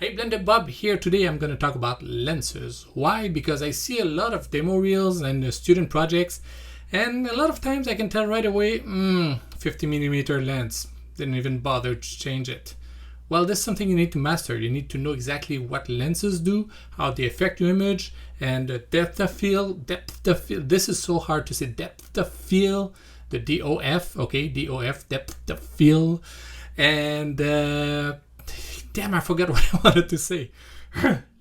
Hey Blender Bob here. Today I'm going to talk about lenses. Why? Because I see a lot of demo reels and student projects, and a lot of times I can tell right away, 50mm lens. Didn't even bother to change it. Well, this is something you need to master. You need to know exactly what lenses do, how they affect your image, and the depth of field. This is so hard to say. Depth of field, the DOF, okay, DOF, depth of field, and damn, I forgot what I wanted to say.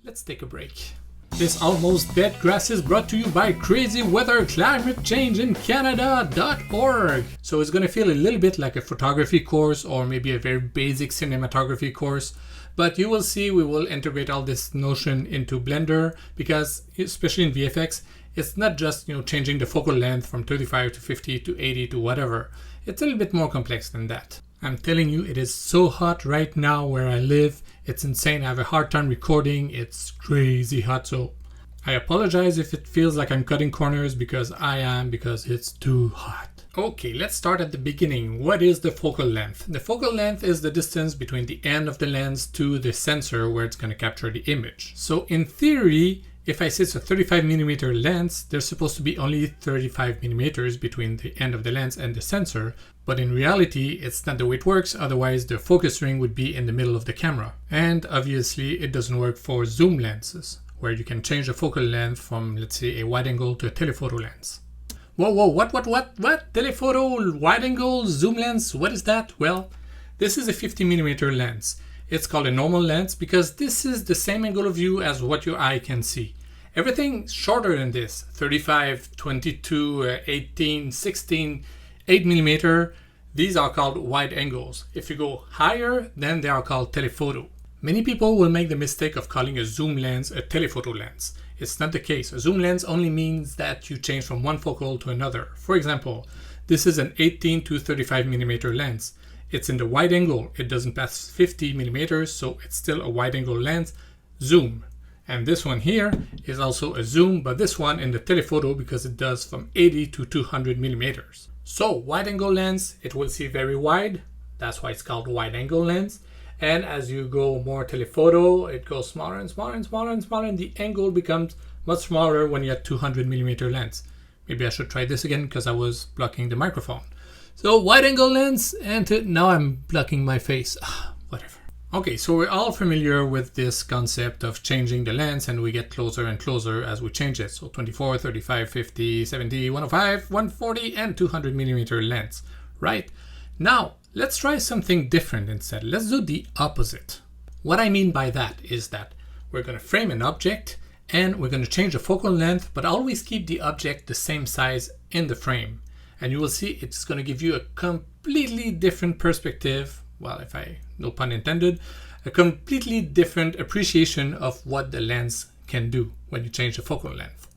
Let's take a break. This almost dead grass is brought to you by Crazy Weather Climate Change in Canada.org. So it's going to feel a little bit like a photography course or maybe a very basic cinematography course. But you will see we will integrate all this notion into Blender because, especially in VFX, it's not just changing the focal length from 35 to 50 to 80 to whatever. It's a little bit more complex than that. I'm telling you, it is so hot right now where I live. It's insane. I have a hard time recording. It's crazy hot. So I apologize if it feels like I'm cutting corners because it's too hot. Okay, let's start at the beginning. What is the focal length? The focal length is the distance between the end of the lens to the sensor where it's going to capture the image. So in theory, if I say it's a 35mm lens, there's supposed to be only 35mm between the end of the lens and the sensor. But in reality, it's not the way it works. Otherwise, the focus ring would be in the middle of the camera. And obviously, it doesn't work for zoom lenses, where you can change the focal length from, let's say, a wide angle to a telephoto lens. Whoa, what? Telephoto, wide angle, zoom lens, what is that? Well, this is a 50mm lens. It's called a normal lens because this is the same angle of view as what your eye can see. Everything shorter than this, 35, 22, 18, 16, 8mm, these are called wide angles. If you go higher, then they are called telephoto. Many people will make the mistake of calling a zoom lens a telephoto lens. It's not the case. A zoom lens only means that you change from one focal to another. For example, this is an 18 to 35mm lens. It's in the wide angle. It doesn't pass 50mm, so it's still a wide angle lens, zoom. And this one here is also a zoom, but this one in the telephoto because it does from 80 to 200mm. So wide angle lens, it will see very wide. That's why it's called wide angle lens. And as you go more telephoto, it goes smaller and smaller and smaller and smaller, and the angle becomes much smaller when you have 200mm lens. Maybe I should try this again because I was blocking the microphone. So wide angle lens, and now I'm blocking my face. Whatever. Okay, so we're all familiar with this concept of changing the lens, and we get closer and closer as we change it. So 24, 35, 50, 70, 105, 140, and 200mm lens, right? Now, let's try something different instead. Let's do the opposite. What I mean by that is that we're going to frame an object, and we're going to change the focal length, but always keep the object the same size in the frame. And you will see it's going to give you a completely different perspective. Well, no pun intended, a completely different appreciation of what the lens can do when you change the focal length.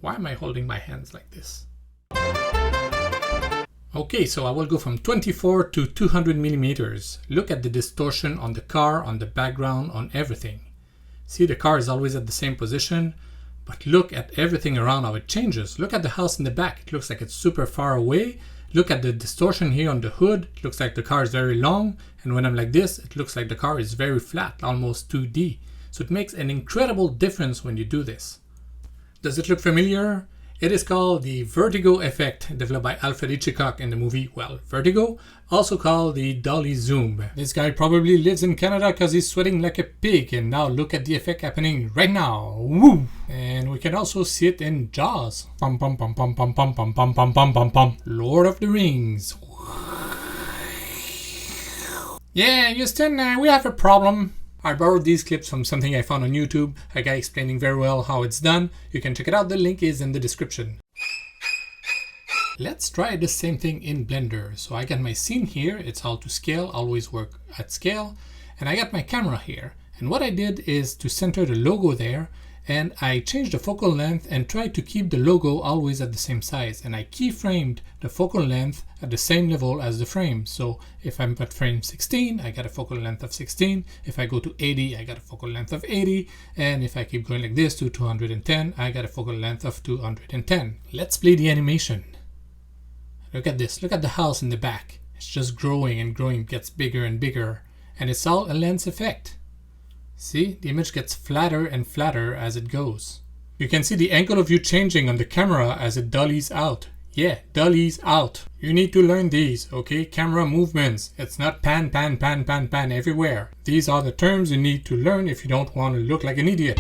Why am I holding my hands like this? Okay, so I will go from 24 to 200mm. Look at the distortion on the car, on the background, on everything. See, the car is always at the same position. But look at everything around how it changes. Look at the house in the back. It looks like it's super far away. Look at the distortion here on the hood. It looks like the car is very long. And when I'm like this, it looks like the car is very flat, almost 2D. So it makes an incredible difference when you do this. Does it look familiar? It is called the Vertigo Effect, developed by Alfred Hitchcock in the movie, Vertigo, also called the dolly zoom. This guy probably lives in Canada because he's sweating like a pig, and now look at the effect happening right now. Woo! And we can also see it in Jaws. Pum pum pum pum pum pum pum pum pum pum pum pum. Lord of the Rings. Yeah, Houston, we have a problem. I borrowed these clips from something I found on YouTube, a guy explaining very well how it's done. You can check it out, the link is in the description. Let's try the same thing in Blender. So I got my scene here, it's all to scale, always work at scale. And I got my camera here. And what I did is to center the logo there, and I changed the focal length and tried to keep the logo always at the same size. And I keyframed the focal length at the same level as the frame. So if I'm at frame 16, I got a focal length of 16. If I go to 80, I got a focal length of 80. And if I keep going like this to 210, I got a focal length of 210. Let's play the animation. Look at this. Look at the house in the back. It's just growing and growing, gets bigger and bigger. And it's all a lens effect. See, the image gets flatter and flatter as it goes. You can see the angle of view changing on the camera as it dollies out. Yeah, dollies out. You need to learn these, okay? Camera movements. It's not pan, pan, pan, pan, pan everywhere. These are the terms you need to learn if you don't want to look like an idiot.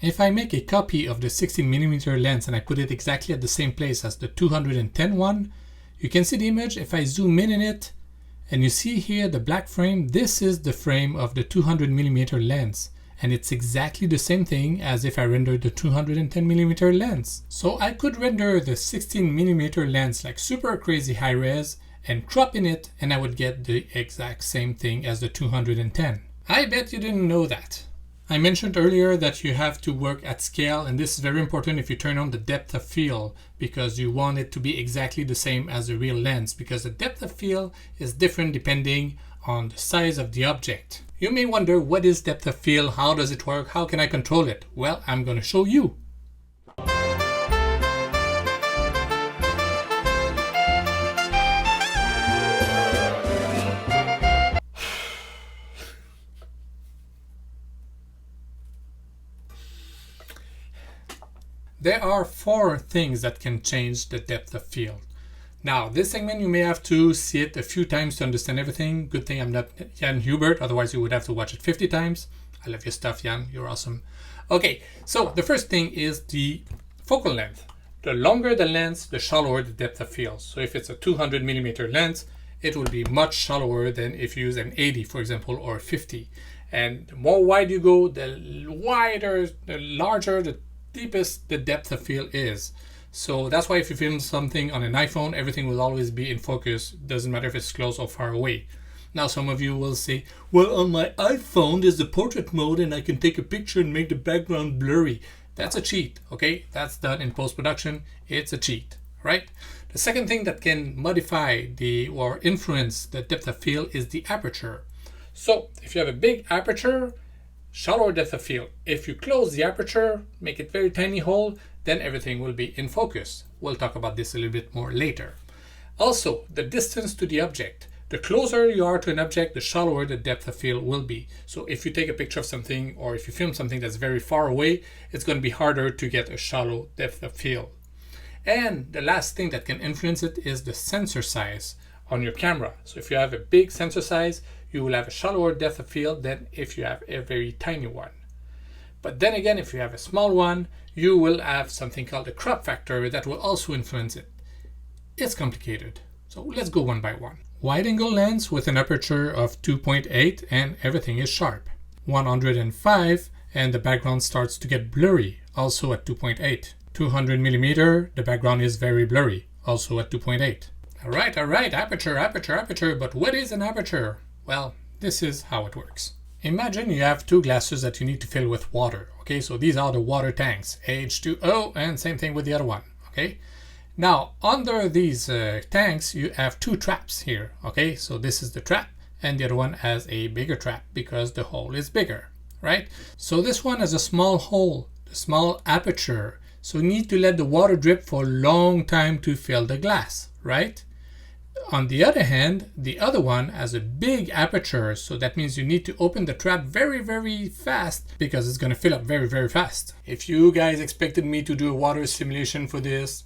If I make a copy of the 16mm lens and I put it exactly at the same place as the 210 one, you can see the image. If I zoom in it, and you see here the black frame, this is the frame of the 200mm lens. And it's exactly the same thing as if I rendered the 210mm lens. So I could render the 16mm lens like super crazy high res and crop in it, and I would get the exact same thing as the 210. I bet you didn't know that. I mentioned earlier that you have to work at scale, and this is very important if you turn on the depth of field, because you want it to be exactly the same as the real lens, because the depth of field is different depending on the size of the object. You may wonder, what is depth of field? How does it work? How can I control it? Well, I'm going to show you. There are 4 things that can change the depth of field. Now, this segment you may have to see it a few times to understand everything. Good thing I'm not Jan Hubert, otherwise you would have to watch it 50 times. I love your stuff, Jan, you're awesome. Okay, so the first thing is the focal length. The longer the lens, the shallower the depth of field. So if it's a 200mm lens, it will be much shallower than if you use an 80, for example, or 50. And the more wide you go, the wider, the larger, the deepest the depth of field is. So that's why if you film something on an iPhone, everything will always be in focus. Doesn't matter if it's close or far away. Now some of you will say, well, on my iPhone there's the portrait mode and I can take a picture and make the background blurry. That's a cheat, okay? That's done in post-production. It's a cheat, right? The second thing that can modify or influence the depth of field is the aperture. So if you have a big aperture, shallower depth of field. If you close the aperture, make it very tiny hole, then everything will be in focus. We'll talk about this a little bit more later. Also, the distance to the object. The closer you are to an object, the shallower the depth of field will be. So if you take a picture of something or if you film something that's very far away, it's going to be harder to get a shallow depth of field. And the last thing that can influence it is the sensor size on your camera. So if you have a big sensor size, you will have a shallower depth of field than if you have a very tiny one. But then again, if you have a small one, you will have something called a crop factor that will also influence it. It's complicated. So let's go one by one. Wide angle lens with an aperture of 2.8 and everything is sharp. 105 and the background starts to get blurry, also at 2.8. 200mm, the background is very blurry, also at 2.8. All right, aperture, but what is an aperture? Well, this is how it works. Imagine you have 2 glasses that you need to fill with water. Okay, so these are the water tanks, H2O, and same thing with the other one. Okay, now under these tanks you have 2 traps here. Okay, so this is the trap and the other one has a bigger trap because the hole is bigger, right? So this one has a small hole, a small aperture, so you need to let the water drip for a long time to fill the glass, right? On the other hand, the other one has a big aperture, so that means you need to open the trap very, very fast because it's going to fill up very, very fast. If you guys expected me to do a water simulation for this,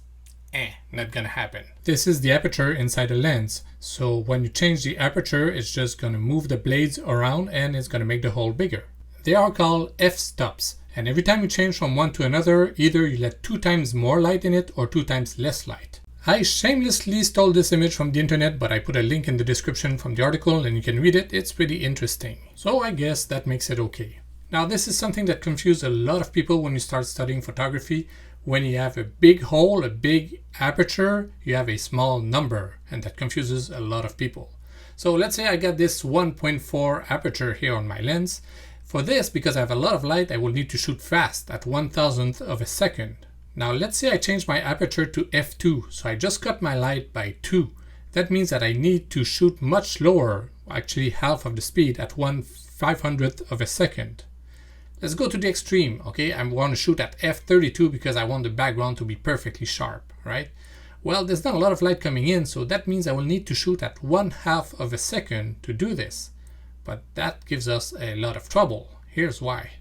not gonna happen. This is the aperture inside the lens, so when you change the aperture, it's just going to move the blades around and it's going to make the hole bigger. They are called f-stops, and every time you change from one to another, either you let 2 times more light in it or 2 times less light. I shamelessly stole this image from the internet, but I put a link in the description from the article and you can read it. It's pretty interesting. So I guess that makes it okay. Now this is something that confuses a lot of people when you start studying photography. When you have a big hole, a big aperture, you have a small number, and that confuses a lot of people. So let's say I got this 1.4 aperture here on my lens. For this, because I have a lot of light, I will need to shoot fast at 1,000th of a second. Now let's say I change my aperture to f2, so I just cut my light by 2. That means that I need to shoot much slower, actually half of the speed, at 1/500th of a second. Let's go to the extreme, okay? I want to shoot at f32 because I want the background to be perfectly sharp, right? Well, there's not a lot of light coming in, so that means I will need to shoot at 1/2 of a second to do this. but that gives us a lot of trouble. Here's why.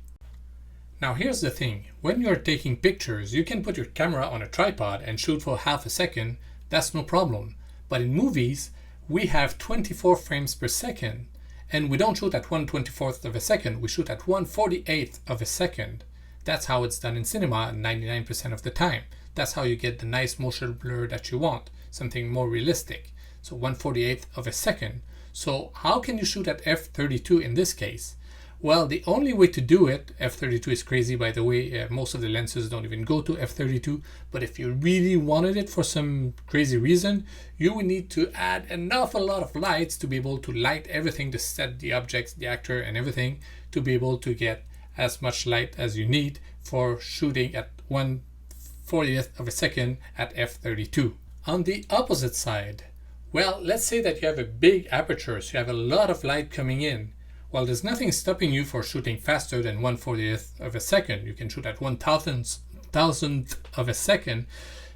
Now here's the thing, when you're taking pictures, you can put your camera on a tripod and shoot for half a second, that's no problem. But in movies, we have 24 frames per second, and we don't shoot at 1/24th of a second, we shoot at 1/48th of a second. That's how it's done in cinema 99% of the time. That's how you get the nice motion blur that you want, something more realistic. So 1/48th of a second. So how can you shoot at f32 in this case? Well, the only way to do it, f32 is crazy by the way, most of the lenses don't even go to f32, but if you really wanted it for some crazy reason, you would need to add an awful lot of lights to be able to light everything, to set the objects, the actor and everything, to be able to get as much light as you need for shooting at 1/40th of a second at f32. On the opposite side, well, let's say that you have a big aperture, so you have a lot of light coming in. Well, there's nothing stopping you for shooting faster than 1/40th of a second. You can shoot at 1,000th of a second.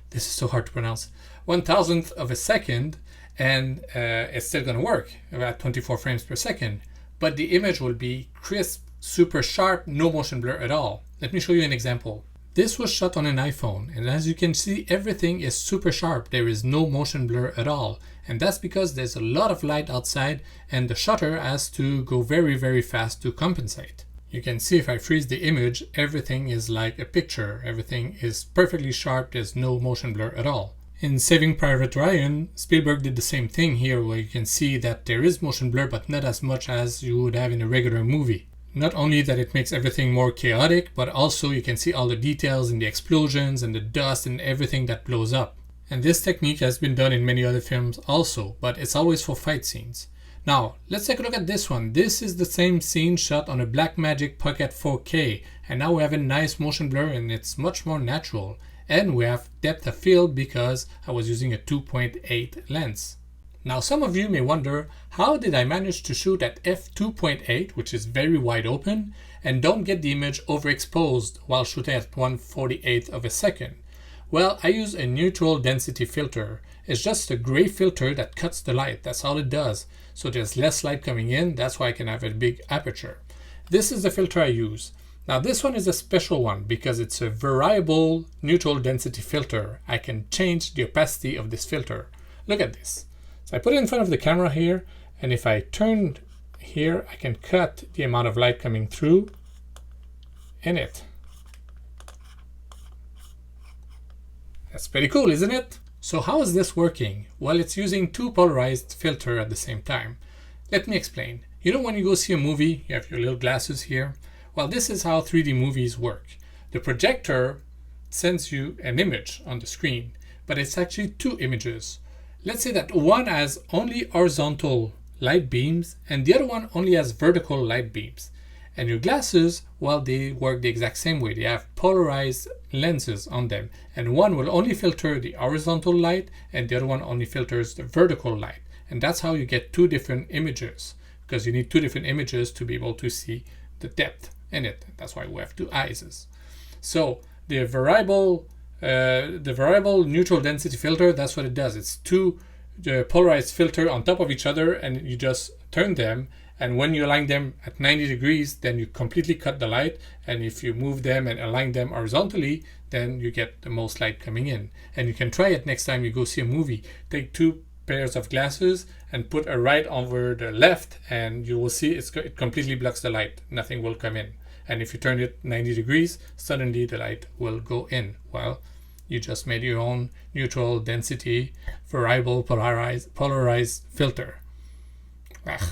This is so hard to pronounce. 1,000th of a second, and it's still going to work at 24 frames per second. But the image will be crisp, super sharp, no motion blur at all. Let me show you an example. This was shot on an iPhone, and as you can see, everything is super sharp. There is no motion blur at all. And that's because there's a lot of light outside and the shutter has to go very, very fast to compensate. You can see if I freeze the image, everything is like a picture. Everything is perfectly sharp. There's no motion blur at all. In Saving Private Ryan, Spielberg did the same thing here, where you can see that there is motion blur, but not as much as you would have in a regular movie. Not only that it makes everything more chaotic, but also you can see all the details in the explosions and the dust and everything that blows up. And this technique has been done in many other films also, but it's always for fight scenes. Now, let's take a look at this one. This is the same scene shot on a Blackmagic Pocket 4K, and now we have a nice motion blur and it's much more natural. And we have depth of field because I was using a 2.8 lens. Now some of you may wonder, how did I manage to shoot at f2.8, which is very wide open, and don't get the image overexposed while shooting at 1/48th of a second? Well, I use a neutral density filter. It's just a gray filter that cuts the light. That's all it does. So there's less light coming in. That's why I can have a big aperture. This is the filter I use. Now this one is a special one because it's a variable neutral density filter. I can change the opacity of this filter. Look at this. So I put it in front of the camera here, and if I turn here, I can cut the amount of light coming through in it. That's pretty cool, isn't it? So how is this working? Well, it's using two polarized filters at the same time. Let me explain. You know when you go see a movie, you have your little glasses here? Well, this is how 3D movies work. The projector sends you an image on the screen, but it's actually two images. Let's say that one has only horizontal light beams and the other one only has vertical light beams. And your glasses, well, they work the exact same way. They have polarized lenses on them. And one will only filter the horizontal light and the other one only filters the vertical light. And that's how you get two different images, because you need two different images to be able to see the depth in it. That's why we have two eyes. So the variable neutral density filter, that's what it does. It's two polarized filter on top of each other, and you just turn them. And when you align them at 90 degrees, then you completely cut the light. And if you move them and align them horizontally, then you get the most light coming in. And you can try it next time you go see a movie. Take two pairs of glasses and put a right over the left, and you will see it completely blocks the light. Nothing will come in. And if you turn it 90 degrees, suddenly the light will go in. Well, you just made your own neutral density variable polarized filter. Ugh.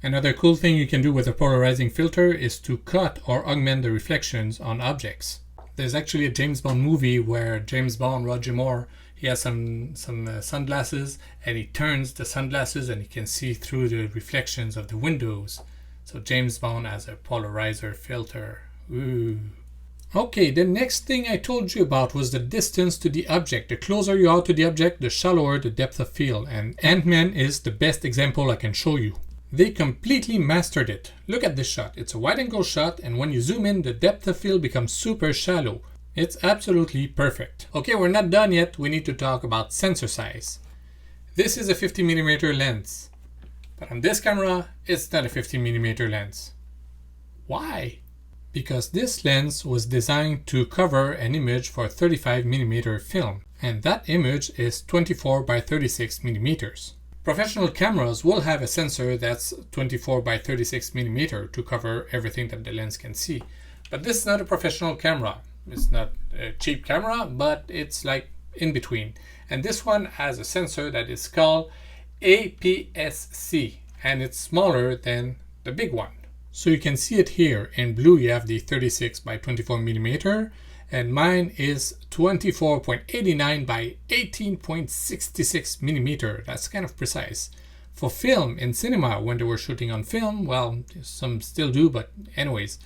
Another cool thing you can do with a polarizing filter is to cut or augment the reflections on objects. There's actually a James Bond movie where James Bond, Roger Moore, he has some sunglasses, and he turns the sunglasses and he can see through the reflections of the windows. So James Bond has a polarizer filter. Ooh. Okay, the next thing I told you about was the distance to the object. The closer you are to the object, the shallower the depth of field. And Ant-Man is the best example I can show you. They completely mastered it. Look at this shot. It's a wide angle shot, and when you zoom in, the depth of field becomes super shallow. It's absolutely perfect. Okay, we're not done yet. We need to talk about sensor size. This is a 50mm lens. But on this camera, it's not a 15mm lens. Why? Because this lens was designed to cover an image for 35mm film, and that image is 24 by 36mm. Professional cameras will have a sensor that's 24 by 36mm to cover everything that the lens can see. But this is not a professional camera. It's not a cheap camera, but it's like in between. And this one has a sensor that is called APS-C, and it's smaller than the big one. So you can see it here. In blue you have the 36 by 24mm, and mine is 24.89 by 18.66mm. That's kind of precise. For film in cinema, when they were shooting on film, well, some still do, but anyways,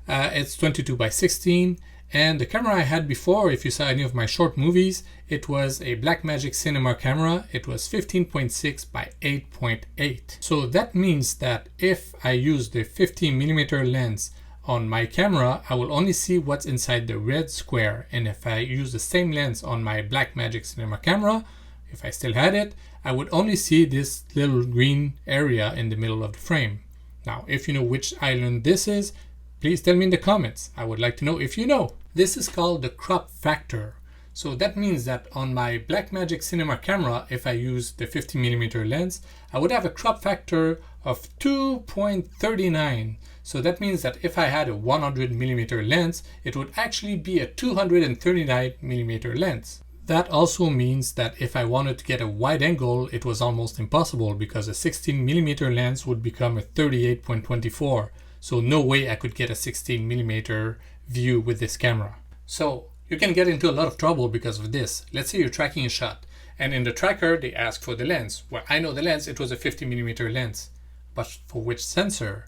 it's 22 by 16. And the camera I had before, if you saw any of my short movies, it was a Blackmagic Cinema camera. It was 15.6 by 8.8. So that means that if I use the 15mm lens on my camera, I will only see what's inside the red square. And if I use the same lens on my Blackmagic Cinema camera, if I still had it, I would only see this little green area in the middle of the frame. Now, if you know which island this is, please tell me in the comments. I would like to know if you know. This is called the crop factor. So that means that on my Blackmagic Cinema camera, if I use the 50mm lens, I would have a crop factor of 2.39. So that means that if I had a 100mm lens, it would actually be a 239mm lens. That also means that if I wanted to get a wide angle, it was almost impossible because a 16mm lens would become a 38.24. So no way I could get a 16mm view with this camera. So you can get into a lot of trouble because of this. Let's say you're tracking a shot, and in the tracker they ask for the lens. Well, I know the lens, it was a 50mm lens. But for which sensor?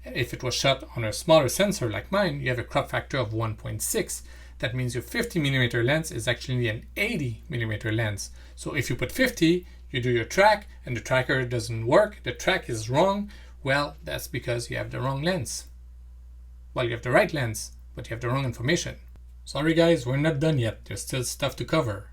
If it was shot on a smaller sensor like mine, you have a crop factor of 1.6. That means your 50mm lens is actually an 80mm lens. So if you put 50, you do your track, and the tracker doesn't work, the track is wrong. Well, that's because you have the wrong lens. Well, you have the right lens, but you have the wrong information. Sorry guys, we're not done yet. There's still stuff to cover.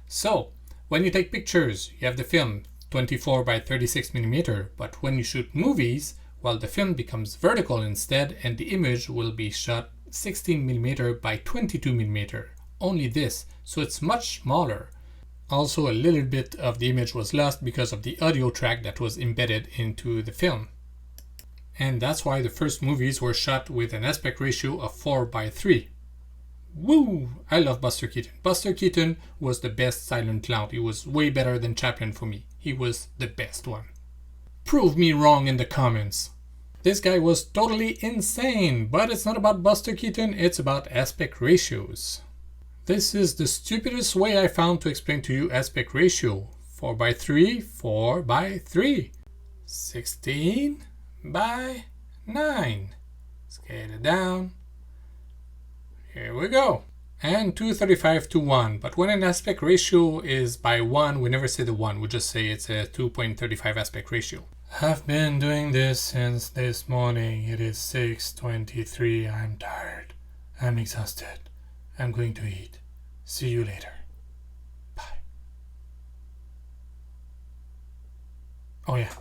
So, when you take pictures, you have the film 24 by 36mm, but when you shoot movies, well, the film becomes vertical instead, and the image will be shot 16mm by 22mm. Only this, so it's much smaller. Also, a little bit of the image was lost because of the audio track that was embedded into the film. And that's why the first movies were shot with an aspect ratio of 4:3. Woo! I love Buster Keaton. Buster Keaton was the best silent clown. He was way better than Chaplin for me. He was the best one. Prove me wrong in the comments. This guy was totally insane, but it's not about Buster Keaton, it's about aspect ratios. This is the stupidest way I found to explain to you aspect ratio. 4:3, 4:3. 16:9. Scale it down. Here we go. And 2:35:1. But when an aspect ratio is by 1, we never say the 1. We just say it's a 2.35 aspect ratio. I've been doing this since this morning. It is 6:23. I'm tired. I'm exhausted. I'm going to eat. See you later. Bye. Oh yeah.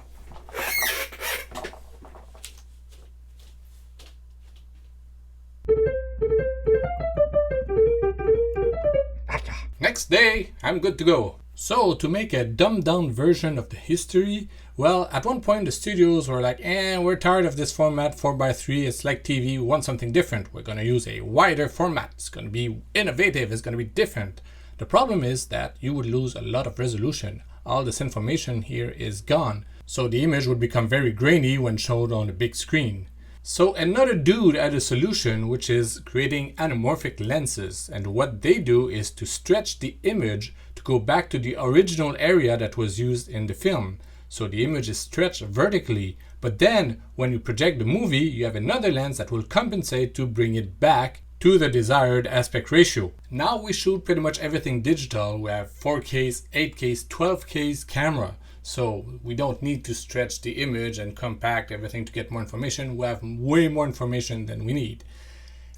Next day, I'm good to go. So, to make a dumbed down version of the history, well, at one point the studios were like, we're tired of this format 4:3, it's like TV, we want something different. We're going to use a wider format. It's going to be innovative, it's going to be different. The problem is that you would lose a lot of resolution. All this information here is gone. So the image would become very grainy when showed on a big screen. So another dude had a solution, which is creating anamorphic lenses, and what they do is to stretch the image to go back to the original area that was used in the film. So the image is stretched vertically, but then when you project the movie, you have another lens that will compensate to bring it back to the desired aspect ratio. Now we shoot pretty much everything digital. We have 4Ks, 8Ks, 12Ks camera. So we don't need to stretch the image and compact everything to get more information. We have way more information than we need.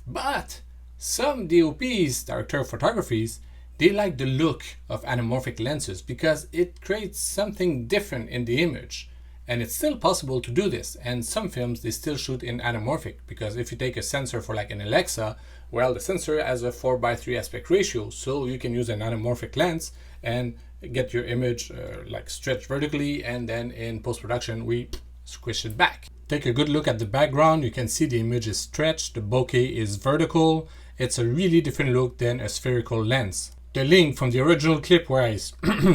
But some DOPs, director of photographies, they like the look of anamorphic lenses because it creates something different in the image. And it's still possible to do this, and some films they still shoot in anamorphic, because if you take a sensor for like an Alexa, well, the sensor has a 4:3 aspect ratio, so you can use an anamorphic lens and get your image like stretched vertically, and then in post-production we squish it back. Take a good look at the background. You can see the image is stretched, the bokeh is vertical. It's a really different look than a spherical lens. The link from the original clip where I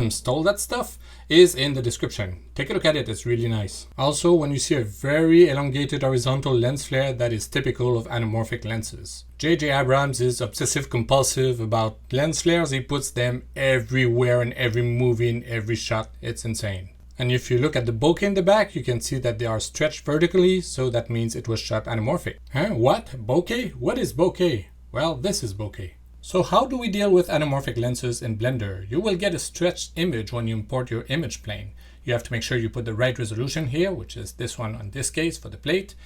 stole that stuff is in the description. Take a look at it, it's really nice. Also, when you see a very elongated horizontal lens flare, that is typical of anamorphic lenses. J.J. Abrams is obsessive compulsive about lens flares. He puts them everywhere in every movie, in every shot. It's insane. And if you look at the bokeh in the back, you can see that they are stretched vertically, so that means it was shot anamorphic. Huh? What? Bokeh? What is bokeh? Well, this is bokeh. So how do we deal with anamorphic lenses in Blender? You will get a stretched image when you import your image plane. You have to make sure you put the right resolution here, which is this one in this case for the plate.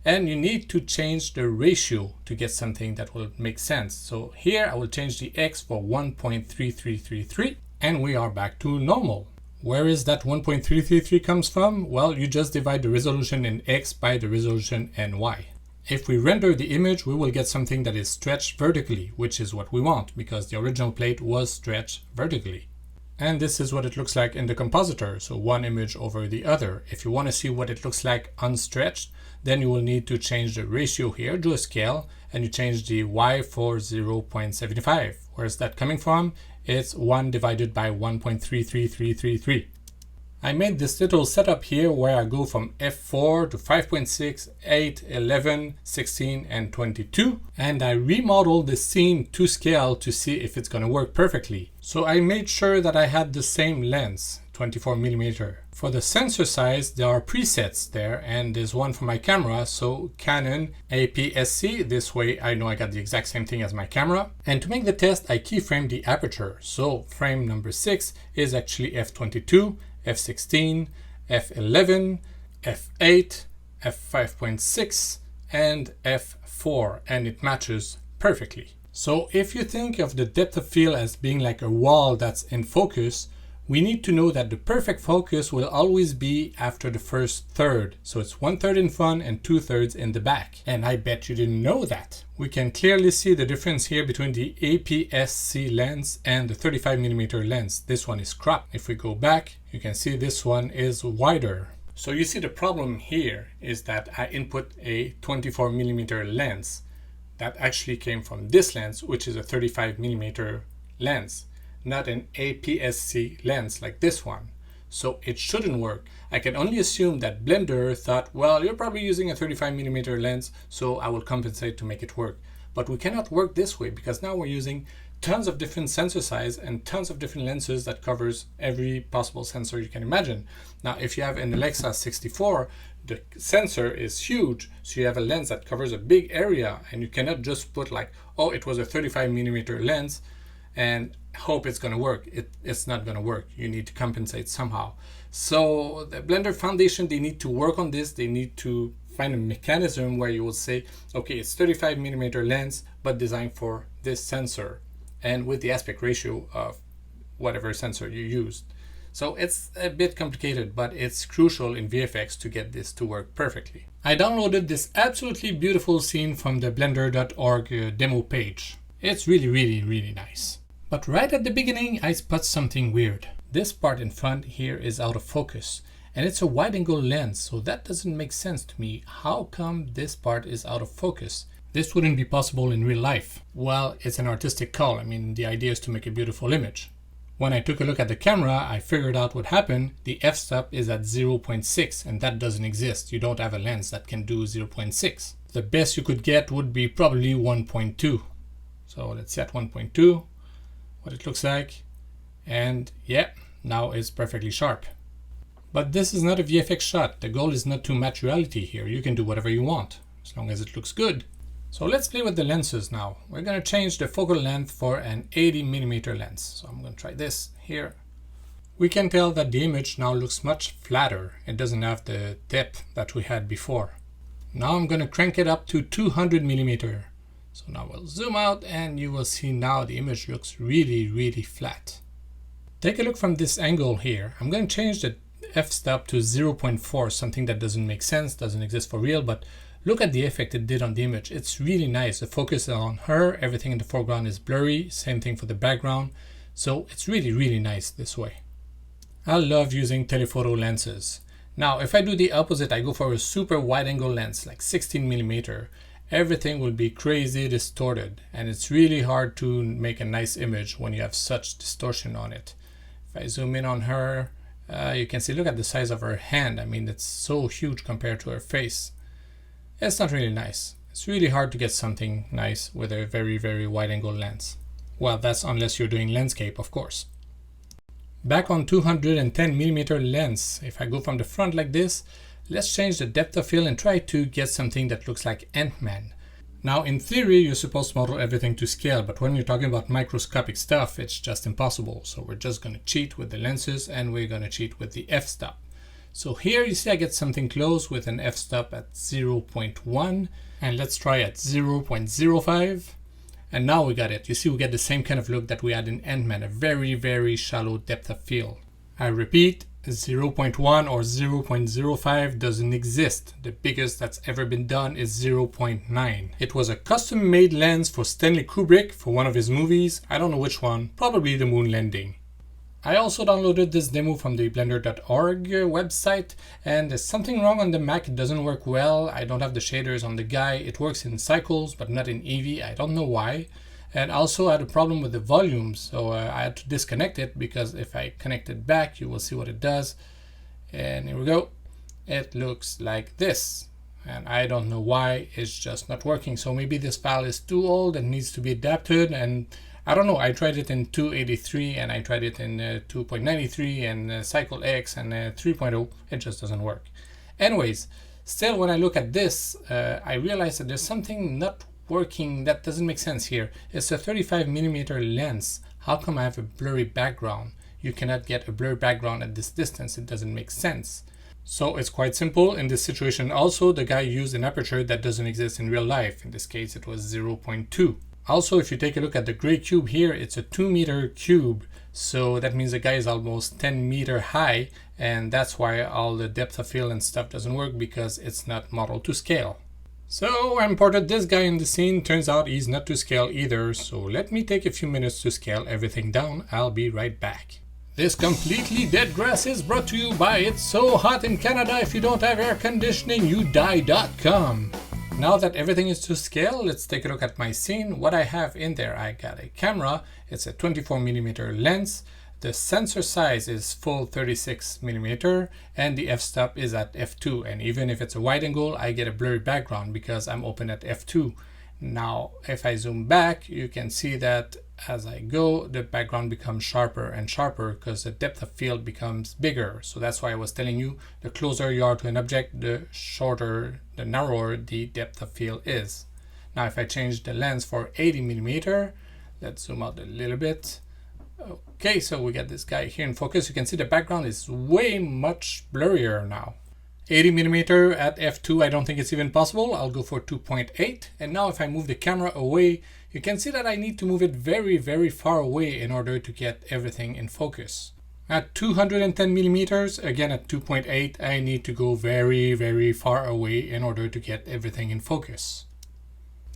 And you need to change the ratio to get something that will make sense. So here I will change the X for 1.3333 and we are back to normal. Where is that 1.333 comes from? Well, you just divide the resolution in X by the resolution in Y. If we render the image, we will get something that is stretched vertically, which is what we want because the original plate was stretched vertically. And this is what it looks like in the compositor, so one image over the other. If you want to see what it looks like unstretched, then you will need to change the ratio here, do a scale, and you change the Y for 0.75. Where is that coming from? It's 1 divided by 1.33333. I made this little setup here where I go from f4 to 5.6, 8, 11, 16, and 22. And I remodeled the scene to scale to see if it's going to work perfectly. So I made sure that I had the same lens, 24mm. For the sensor size, there are presets there, and there's one for my camera, so Canon APS-C. This way I know I got the exact same thing as my camera. And to make the test, I keyframed the aperture. So frame number 6 is actually f22. F16, F11, F8, F5.6, and F4, and it matches perfectly. So if you think of the depth of field as being like a wall that's in focus, we need to know that the perfect focus will always be after the first third. So it's 1/3 in front and 2/3 in the back. And I bet you didn't know that. We can clearly see the difference here between the APS-C lens and the 35mm lens. This one is cropped. If we go back, you can see this one is wider. So you see the problem here is that I input a 24mm lens that actually came from this lens, which is a 35mm lens, not an APS-C lens like this one. So it shouldn't work. I can only assume that Blender thought, well, you're probably using a 35mm lens, so I will compensate to make it work. But we cannot work this way because now we're using tons of different sensor size and tons of different lenses that covers every possible sensor you can imagine. Now, if you have an Alexa 64, the sensor is huge, so you have a lens that covers a big area, and you cannot just put like, oh, it was a 35mm lens and hope it's going to work. It's not going to work. You need to compensate somehow. So the Blender Foundation, they need to work on this. They need to find a mechanism where you will say, okay, it's 35mm lens, but designed for this sensor and with the aspect ratio of whatever sensor you used. So it's a bit complicated, but it's crucial in VFX to get this to work perfectly. I downloaded this absolutely beautiful scene from the blender.org demo page. It's really nice. But right at the beginning, I spot something weird. This part in front here is out of focus, and it's a wide angle lens, so that doesn't make sense to me. How come this part is out of focus? This wouldn't be possible in real life. Well, it's an artistic call. I mean, the idea is to make a beautiful image. When I took a look at the camera, I figured out what happened. The f-stop is at 0.6, and that doesn't exist. You don't have a lens that can do 0.6. The best you could get would be probably 1.2. So let's set 1.2. What it looks like, and yeah, now it's perfectly sharp. But this is not a VFX shot. The goal is not to match reality here. You can do whatever you want as long as it looks good. So let's play with the lenses now. We're going to change the focal length for an 80mm lens. So I'm going to try this here. We can tell that the image now looks much flatter. It doesn't have the depth that we had before. Now I'm going to crank it up to 200mm. So now we'll zoom out and you will see now the image looks really flat. Take a look from this angle here. I'm going to change the f-stop to 0.4, something that doesn't make sense, doesn't exist for real, but look at the effect it did on the image. It's really nice. The focus is on her, everything in the foreground is blurry, same thing for the background. So it's really, really nice this way. I love using telephoto lenses. Now, if I do the opposite, I go for a super wide angle lens, like 16mm, everything will be crazy distorted, and it's really hard to make a nice image when you have such distortion on it. If I zoom in on her, you can see, look at the size of her hand. I mean, it's so huge compared to her face. It's not really nice. It's really hard to get something nice with a very, very wide angle lens. Well, that's unless you're doing landscape, of course. Back on 210mm lens, if I go from the front like this, let's change the depth of field and try to get something that looks like Ant-Man. Now, in theory, you're supposed to model everything to scale, but when you're talking about microscopic stuff, it's just impossible. So we're just going to cheat with the lenses, and we're going to cheat with the f-stop. So here you see I get something close with an f-stop at 0.1, and let's try at 0.05. And now we got it. You see, we get the same kind of look that we had in Ant-Man, a very, very shallow depth of field. I repeat, 0.1 or 0.05 doesn't exist. The biggest that's ever been done is 0.9. It was a custom-made lens for Stanley Kubrick for one of his movies. I don't know which one, probably the moon landing. I also downloaded this demo from the blender.org website, and there's something wrong on the Mac. It doesn't work well. I don't have the shaders on the guy. It works in cycles, but not in EV. I don't know why. And also I had a problem with the volume, so I had to disconnect it, because if I connect it back, you will see what it does. And here we go. It looks like this. And I don't know why. It's just not working. So maybe this file is too old and needs to be adapted, and I don't know. I tried it in 283 and I tried it in 2.93 and Cycle X and 3.0. It just doesn't work. Anyways, still when I look at this, I realize that there's something not working that doesn't make sense here. It's a 35mm lens. How come I have a blurry background? You cannot get a blurry background at this distance. It doesn't make sense. So it's quite simple. In this situation also, the guy used an aperture that doesn't exist in real life. In this case, it was 0.2. Also, if you take a look at the gray cube here, it's a 2-meter cube. So that means the guy is almost 10 meters high, and that's why all the depth of field and stuff doesn't work, because it's not modeled to scale. So I imported this guy in the scene. Turns out he's not to scale either. So let me take a few minutes to scale everything down. I'll be right back. This completely dead grass is brought to you by It's So Hot in Canada. If you don't have air conditioning, you die.com. Now that everything is to scale, let's take a look at my scene. What I have in there, I got a camera. It's a 24mm lens. The sensor size is full 36mm, and the f-stop is at f2. And even if it's a wide angle, I get a blurry background because I'm open at f2. Now, if I zoom back, you can see that as I go, the background becomes sharper and sharper because the depth of field becomes bigger. So that's why I was telling you, the closer you are to an object, the shorter, the narrower the depth of field is. Now, if I change the lens for 80mm, let's zoom out a little bit. Okay, so we got this guy here in focus. You can see the background is way much blurrier now. 80mm at f2, I don't think it's even possible. I'll go for 2.8. And now if I move the camera away, you can see that I need to move it very, very far away in order to get everything in focus. At 210mm, again at 2.8, I need to go very, very far away in order to get everything in focus.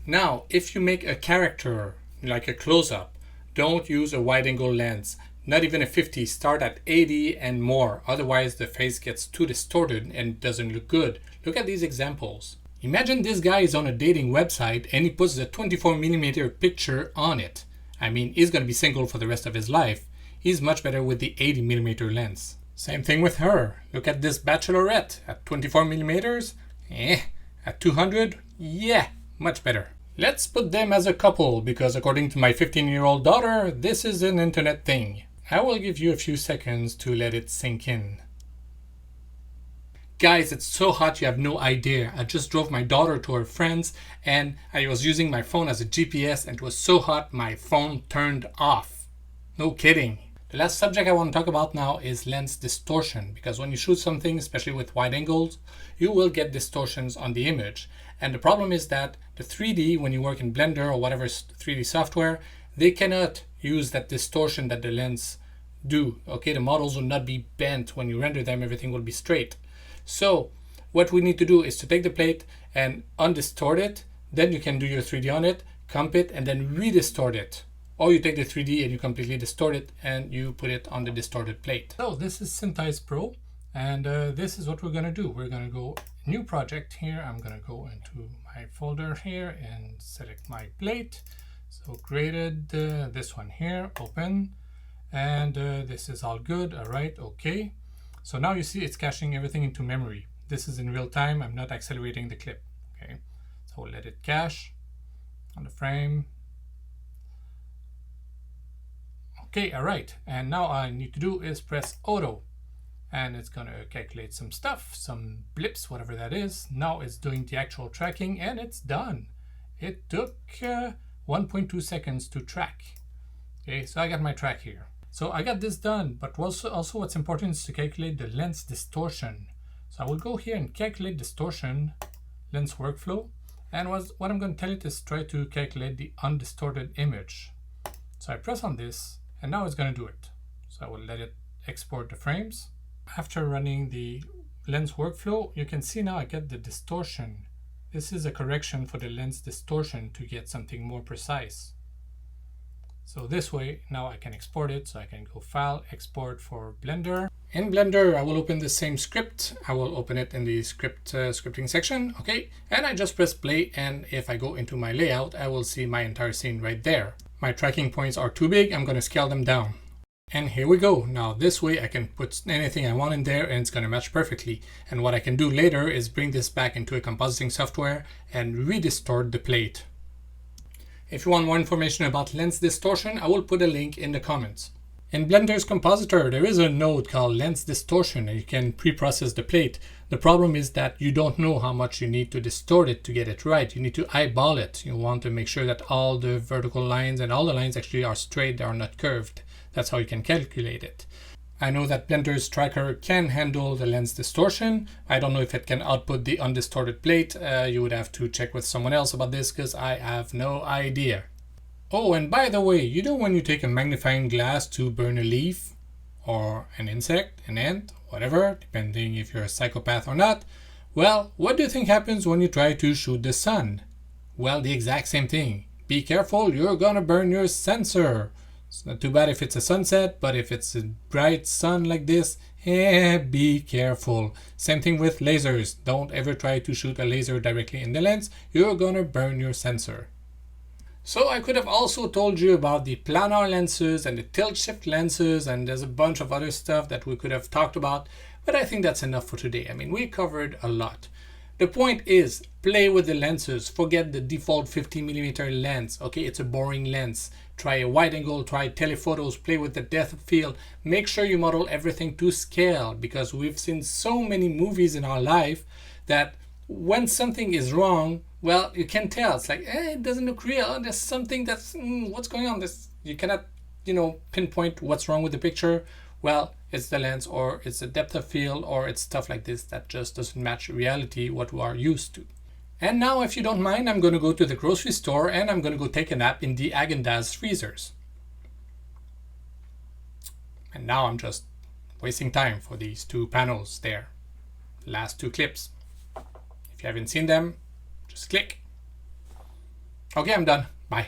Now, if you make a character, like a close-up, don't use a wide-angle lens. Not even a 50, start at 80 and more. Otherwise, the face gets too distorted and doesn't look good. Look at these examples. Imagine this guy is on a dating website and he puts a 24mm picture on it. I mean, he's going to be single for the rest of his life. He's much better with the 80mm lens. Same thing with her. Look at this bachelorette at 24mm. At 200, yeah, much better. Let's put them as a couple, because according to my 15-year-old daughter, this is an internet thing. I will give you a few seconds to let it sink in. Guys, it's so hot you have no idea. I just drove my daughter to her friends and I was using my phone as a GPS and it was so hot my phone turned off. No kidding. The last subject I want to talk about now is lens distortion, because when you shoot something, especially with wide angles, you will get distortions on the image. And the problem is that the 3D, when you work in Blender or whatever 3D software, they cannot use that distortion that the lens do. Okay, the models will not be bent when you render them, everything will be straight. So what we need to do is to take the plate and undistort it, then you can do your 3D on it, comp it, and then redistort it. Or you take the 3D and you completely distort it and you put it on the distorted plate. So this is Synthesize Pro, and this is what we're going to do. We're going to go new project here. I'm going to go into my folder here and select my plate. So created this one here, open, and this is all good. All right, okay. So now you see it's caching everything into memory. This is in real time. I'm not accelerating the clip. Okay, so we'll let it cache on the frame. Okay, all right. And now all I need to do is press auto, and it's going to calculate some stuff, some blips, whatever that is. Now it's doing the actual tracking, and it's done. It took 1.2 seconds to track. Okay, so I got my track here. So I got this done, but also what's important is to calculate the lens distortion. So I will go here and calculate distortion, lens workflow, and what I'm going to tell it is try to calculate the undistorted image. So I press on this, and now it's going to do it. So I will let it export the frames. After running the lens workflow, you can see now I get the distortion. This is a correction for the lens distortion to get something more precise. So this way, now I can export it. So I can go File, Export for Blender. In Blender, I will open the same script. I will open it in the scripting section. Okay, and I just press play. And if I go into my layout, I will see my entire scene right there. My tracking points are too big. I'm going to scale them down. And here we go. Now this way I can put anything I want in there and it's going to match perfectly. And what I can do later is bring this back into a compositing software and redistort the plate. If you want more information about lens distortion, I will put a link in the comments. In Blender's compositor, there is a node called lens distortion and you can pre-process the plate. The problem is that you don't know how much you need to distort it to get it right. You need to eyeball it. You want to make sure that all the vertical lines and all the lines actually are straight, they are not curved. That's how you can calculate it. I know that Blender's tracker can handle the lens distortion. I don't know if it can output the undistorted plate. You would have to check with someone else about this because I have no idea. Oh, and by the way, you know when you take a magnifying glass to burn a leaf or an insect, an ant, whatever, depending if you're a psychopath or not, well, what do you think happens when you try to shoot the sun? Well, the exact same thing. Be careful, you're gonna burn your sensor. It's not too bad if it's a sunset, but if it's a bright sun like this, be careful. Same thing with lasers. Don't ever try to shoot a laser directly in the lens. You're gonna burn your sensor. So I could have also told you about the planar lenses and the tilt shift lenses, and there's a bunch of other stuff that we could have talked about, but I think that's enough for today. I mean, we covered a lot. The point is, play with the lenses. Forget the default 50mm lens. Okay, it's a boring lens. Try a wide angle, try telephotos, play with the depth of field. Make sure you model everything to scale, because we've seen so many movies in our life that when something is wrong, well, you can tell. It's like, it doesn't look real. There's something that's, what's going on? You cannot, pinpoint what's wrong with the picture. Well, it's the lens, or it's the depth of field, or it's stuff like this that just doesn't match reality, what we are used to. And now, if you don't mind, I'm going to go to the grocery store and I'm going to go take a nap in the Häagen-Dazs freezers. And now I'm just wasting time for these two panels there. The last two clips. If you haven't seen them, just click. Okay, I'm done. Bye.